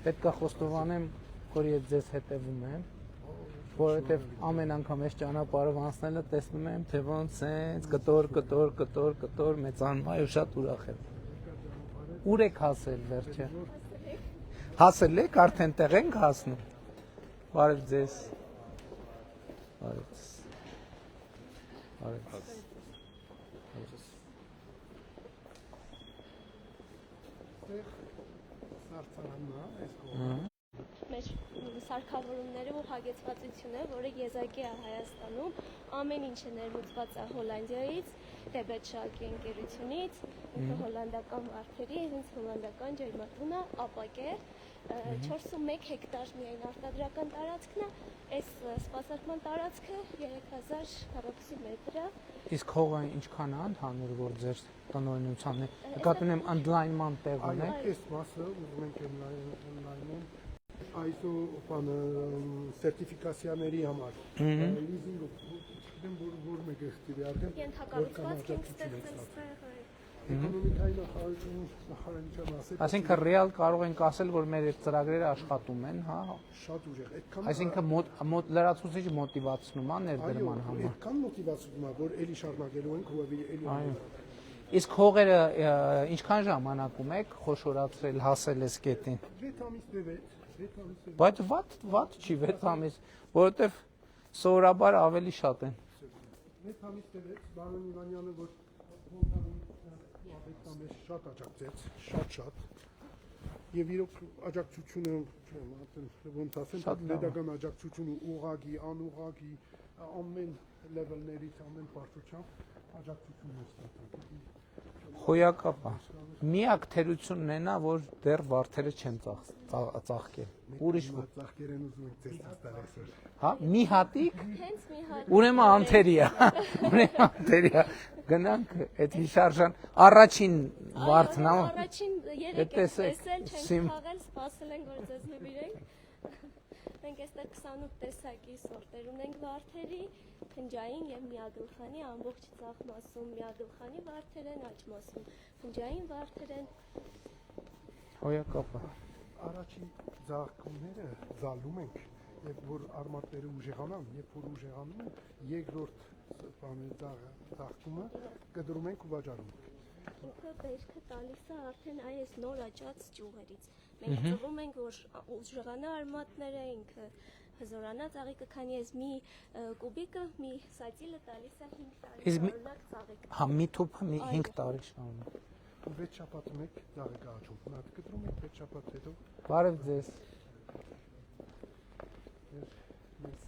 Պետք է խոստովանեմ, որ ես ձեզ հետևում եմ, որովհետև ամեն անգամ այս ճանապարհով անցնելը տեսնում եմ, թե ոնց սենց կտոր մեծանում է, ու շատ ուրախ եմ։ Ուր եք հասել վերջը։ Հասել եք, արդեն տեղ ենք հասնում։ Բարև ձեզ։ Բարև ձեզ։ Բարև ձեզ։ Մեր սարքավորումները ու հագեցվածությունը, որը եզակի է Հայաստանում, ամեն ինչը ներմուծված է Հոլանդիայից, Դեբեթշալկի ընկերությունից, ինքը հոլանդական վարդերի, հենց հոլանդական ջերմատուն է, ապակ է, 41 հեկտար միայն արտադրական տարածքն է, այս սպասարկման տարածքը 3000 քառակուսի մետր է։ Իսկ հողը ինչքան է ընդհանուր, որ ձեր տնօրինության է, նկատում եմ ընդլայնման տեղ ունեք։ Այս մասը ուզում ենք ընդլայնել ISO սերտիֆիկացիաների համար, լիզինգը, որ մեկ էստիրի արդեն, Ենթակառուցվածք ենք ստեղծել ստեղ։ էկոնոմիկայի նախարարության ասել։ Այսինքն ռեալ կարող ենք ասել, որ մեր ծրագրերը աշխատում են, հա։ Շատ ուժեղ, այդքան Այսինքն մոտ լրացուցիչ մոտիվացնում է ներդրման համար։ այդքան մոտիվացում է, որ էլի շարունակելու ենք, ու էլի։ Իսկ հողերը ինչքան ժամանակում եք խոշորացրել, հասել այս կետին։ 6 ամիս դեպ։ Բայց վատ չի 6 ամիս, որովհետև սովորաբար ավելի շատ են։ 6 ամիս դեպ Բարոն Իվանյանը, որ մեզ շատ աջակցեց, շատ։ Եվ իրոք աջակցությունը, ոնց ասեմ, պետական աջակցությունը ուղղակի, անուղղակի, ամեն լեվելներից, ամեն բարձրությամբ աջակցություն է ստացել։ Հոյակապ է։ Միակ թերությունն են, որ դեռ վարդերը չեն ծաղկել։ Ուրիշ ծաղկեր են ուզում եք ձեզ տալ այսօր։ Հա, մի հատիկ։ Հենց մի հատ։ Ուրեմն անթերիա։ Գնանք այդ հիշարժան առաջին վարդն է։ Առաջին 3 տեսել չենք խաղել, սպասել ենք, որ ձեզ նվիրենք։ Մենք այստեղ 28 տեսակի սորտեր ունենք վարդերի, փնջային եւ միագլխանի, ամբողջ ցախ մասում միագլխանի վարդեր են, աջ մասում փնջային վարդեր են։ Հոյակապ է։ Առաջի ձաղկումները զալում ենք, եւ որ արմատները ուժեղանան, երբ որ ուժեղանում են, երկրորդ ձաղկումը կդրում ենք ու վաճառում ենք։ Ինքը բերքը տալիս է արդեն այս նոր աճած ճյուղերից։ Մենք ծրում ենք, որ ուժեղանա արմատները, ինքը հզորանա ծաղիկը, քանի այս մի կուբիկը, մի սատիլը տալիս է 5 տարի շարունակ ծաղիկ։ Հա, մի թուփը 5 տարի շարունակ։ 6 շաբաթը մեկ ծաղիկ աճում։ Նա կտրում ենք 6 շաբաթ հետո։ Բարև ձեզ։ Ես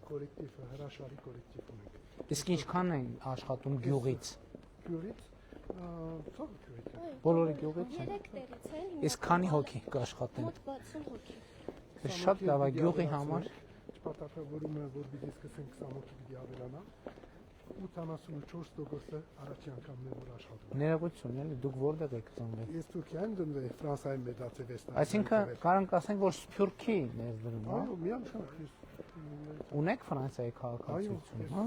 կոլեկտիվ, հրաշալի կոլեկտիվ ունենք։ Իսկ ինչքան են աշխատում գյուղից։ Գյուղից, ցավը գյուղից։ Բոլորը գյուղից են։ 3 տեղից են։ Իսկ քանի հոգի կաշխատեն։ Մոտ 60 հոգի։ Շատ լավ է գյուղի համար։ Չպատասխանվում է, որ պիտի սկսենք 20 հոգի պիտի ավելանա։ 84%-ը առաջի անգամն է որ աշխատում։ Ներողություն, էլի դուք որտեղ եք ծնվել։ Ես Թուրքիայում ծնվել, Ֆրանսիայում մեծացել եմ։ Այսինքն կարանք ասենք, որ Սփյուռքի ներդրում, հա։ Այո, միանշանակ։ Ունեք Ֆրանսիայի քաղաքացիություն, հա։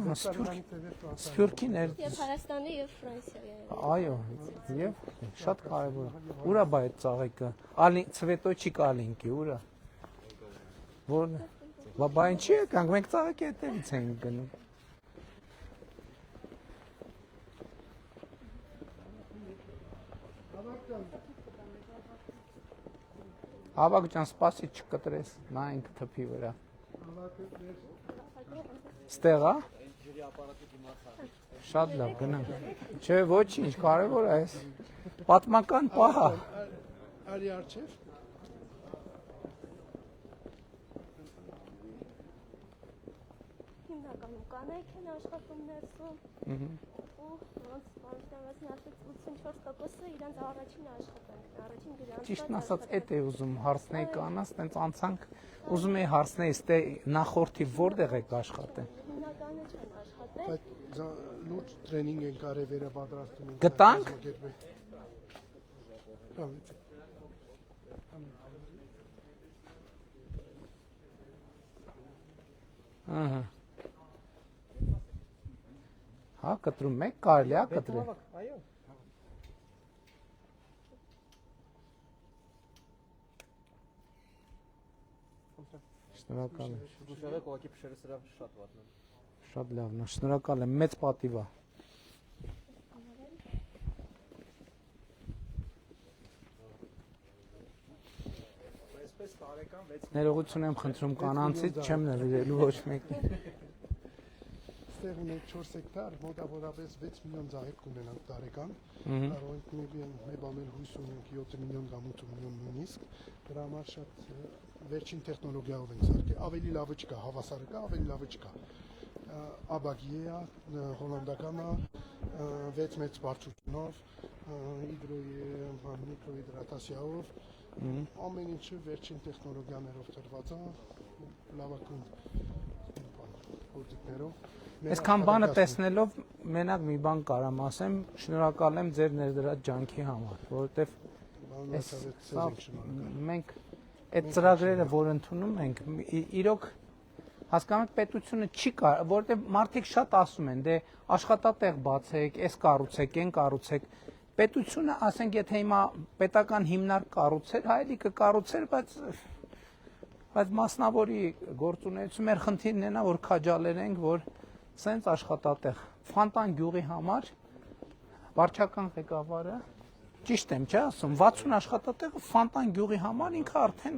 Սփյուռքի Եվ Հայաստանի եւ Ֆրանսիայի։ Այո, եւ շատ կարեւոր է։ Ուրա բա այդ ծաղիկը։ Ցվետոչիկ ալինկի, ուրա։ Որն է։ Բա ինչի եկանք, մենք ծաղիկի հետևից ենք գնում։ Ավակ ջան, սպասի չկտրես, նայենք թփի վրա։ Ստեղ է։ Շատ լավ, գնանք։ Չէ, ոչինչ, կարևոր է այս։ Պատմական պահ է։ Արի արջև։ Հիմնականում կանայք են աշխատում ներսում։ Ու ոնց բանտարացն ասած 84%-ը իրենց առաջին աշխատանքն, առաջին գրանցած։ Ճիշտն ասած, էդ է ուզում հարցնեի կանաս, տենց անցանք, ուզում էի հարցնեի, ստե նախորդի որտեղ եք աշխատել։ Հիմնականը չեն աշխատել։ Բայց լուրջ տրեյնինգ են կարել վերապատրաստում ենք։ Գտանք։ Ահա։ Հա, կտրում եք, կարելի է կտրել։ Այո։ Շնորհակալ եմ։ Ուշադրեք, ուղղակի փշերը սրա շատ վատն են։ Շատ լավն է, շնորհակալ եմ, մեծ պատիվ է։ Այսպես տարեկան 6 Ներողություն եմ խնդրում կանանցից, չեմ նվիրելու ոչ մեկին։ Ստեղ ունենք 4 հեկտար, մոտավորապես 6 միլիոն ծաղիկ կունենանք տարեկան։ Ահա։ Կարող ենք մի բան էլ հույս ունենք 7 միլիոն կամ 8 միլիոն նույնիսկ։ Դրա համար շատ վերջին տեխնոլոգիայով ենք սարքել։ Ավելի լավը չկա, հավասարը կա, ավելի լավը չկա։ Աբագիե է, հոլանդական է, 6 մեծ բարձրությունով, միկրոհիդրատացիայով, ամեն ինչը վերջին տեխնոլոգիաներով տրված է, լավագույն գործիքներով։ Այսքան բանը տեսնելով մենակ մի բան կարամ ասեմ, շնորհակալ եմ ձեր ներդրած ջանքի համար, որովհետև մենք այդ ծրագրերը, որ ընդունում ենք, իրոք հասկանում եք պետությունը չի կարող, որովհետև մարդիկ շատ ասում են, դե աշխատատեղ բացեք, այս կառուցեք, այն կառուցեք։ Պետությունը, ասենք, եթե հիմա պետական հիմնարկ կառուցեր, հայելիքը կառուցեր, բայց մասնավորի գործունեություն մեր խնդիրն է նա, որ քաջալերենք, որ սենց աշխատատեղ Ֆանտան գյուղի համար վարչական ղեկավարը ճիշտ եմ չէ ասում 60 աշխատատեղը Ֆանտան գյուղի համար ինքը արդեն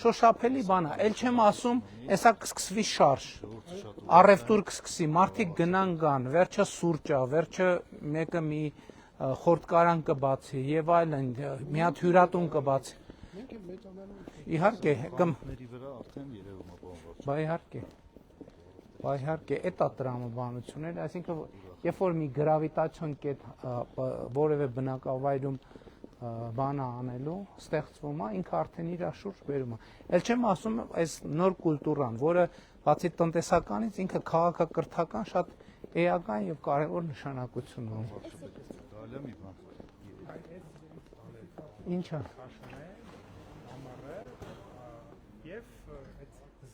շոշափելի բան է ել չեմ ասում հեսա կսկսվի շարժ առևտուր կսկսի մարդիկ գնան գան վերջը սուրճ է վերջը մեկը մի խորտկարան կբացի եւ այլն մի հատ հյուրատուն կբացի իհարկե ների վրա արդեն երևում է բանվարչություն։ Բա իհարկե, էտա տրամաբանությունները, այսինքն երբ որ մի գրավիտացիոն կետ որևէ բնակավայրում բան է անելու, ստեղծվում է, ինքը արդեն իր շուրջ բերում է։ Էլ չեմ ասում այս նոր կուլտուրան, որը բացի տնտեսականից ինքը քաղաքակրթական շատ էական եւ կարեւոր նշանակություն ունի։ Գալի մի բան։ Ինչա։ եւ այդ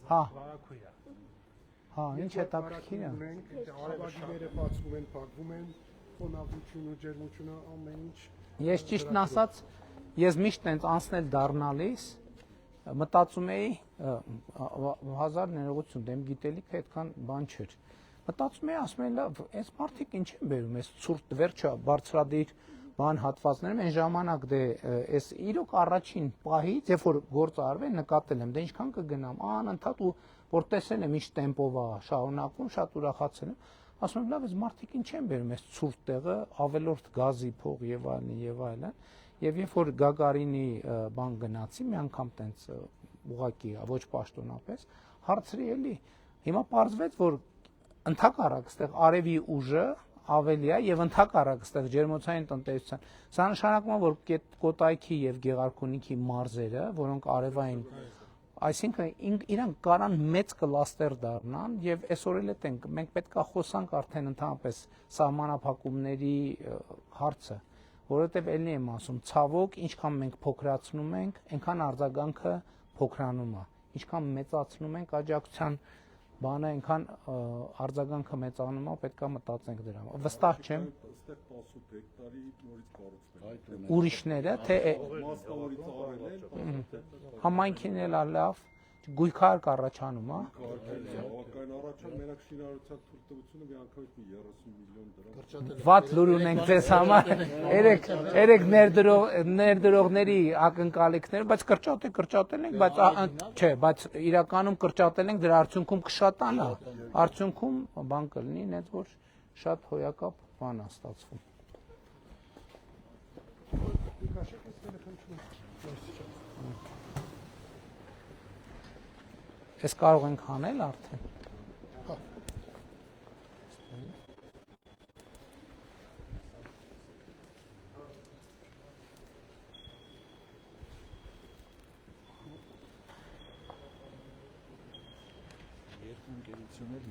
Հա, վարակույրը։ հա, ինչ հետաքրքիր է։ Աբագիները բացվում են, փակվում են, խոնավությունը, ջերմությունը, ամեն ինչ։ Ես ճիշտն ասած, ես միշտ տենց անցնել դառնալիս մտածում էի 1000 ներողություն, դեմ գիտելիքը այդքան բան չէր։ Մտածում էի, ասում էի, լավ, այս մարդիկ ինչ են բերում, այս ցուրտ վերջը բարձրադիր բան հատվածներում այն ժամանակ դե այս իրոք առաջին պահից, երբ որ գործը արվել, նկատել եմ, դե ինչքան կգնամ, անընդհատ ու որ տեսել եմ ինչ տեմպով է շարունակում, շատ ուրախացել եմ։ Ասում եմ, լավ, այս մարդիկ ինչ են բերում այս ցուրտ տեղը, ավելորդ գազի փող եւ այլն եւ այլն։ Եվ երբ որ Գագարինի բան գնացի, մի անգամ տենց ուղակի ոչ պաշտոնապես, հարցրի էլի։ Հիմա պարզվեց, որ ընդհակառակ այստեղ արևի ուժը ավելի է եւ ընդհակառակ այստեղ ջերմոցային տնտեսության։ Սա նշանակում է, որ Կոտայքի եւ Գեղարքունիքի մարզերը, որոնք արևային, այսինքն իրանք կարան մեծ կլաստեր դառնան եւ այսօր էլ ենք մենք պետքա խոսանք արդեն ընդհանրապես սահմանափակումների հարցը, որովհետեւ ելնի եմ ասում, ցավոք, ինչքան մենք փոքրացնում ենք, այնքան արձագանքը փոքրանում է, ինչքան մեծացնում ենք աջակցության բանը այնքան արձագանքը մեծանում է, պետքա մտածենք դրա մասին։ Վստահ չեմ։ Այստեղ 18 հեկտարի նորից կառուցվել։ Ուրիշները թե Մասնավորից արել են, համայնքին էլ լավ, գույքար կառաջանում, հա։ բավական առաջան մենակ շինարարության թույլտվությունը մի անգամից մի 30 միլիոն դրամ։ Վատ լուր ունենք ձեզ համար։ Երեք ներդրողների ակնկալիքներ, բայց կրճատել ենք, բայց չէ, բայց իրականում կրճատել ենք, դրա արդյունքում կշատանա։ Արդյունքում բան կլինի, այնց որ շատ հոյակապ բան է ստացվում։ Այս կարող ենք անել արդեն։ Երկու ընկերություններ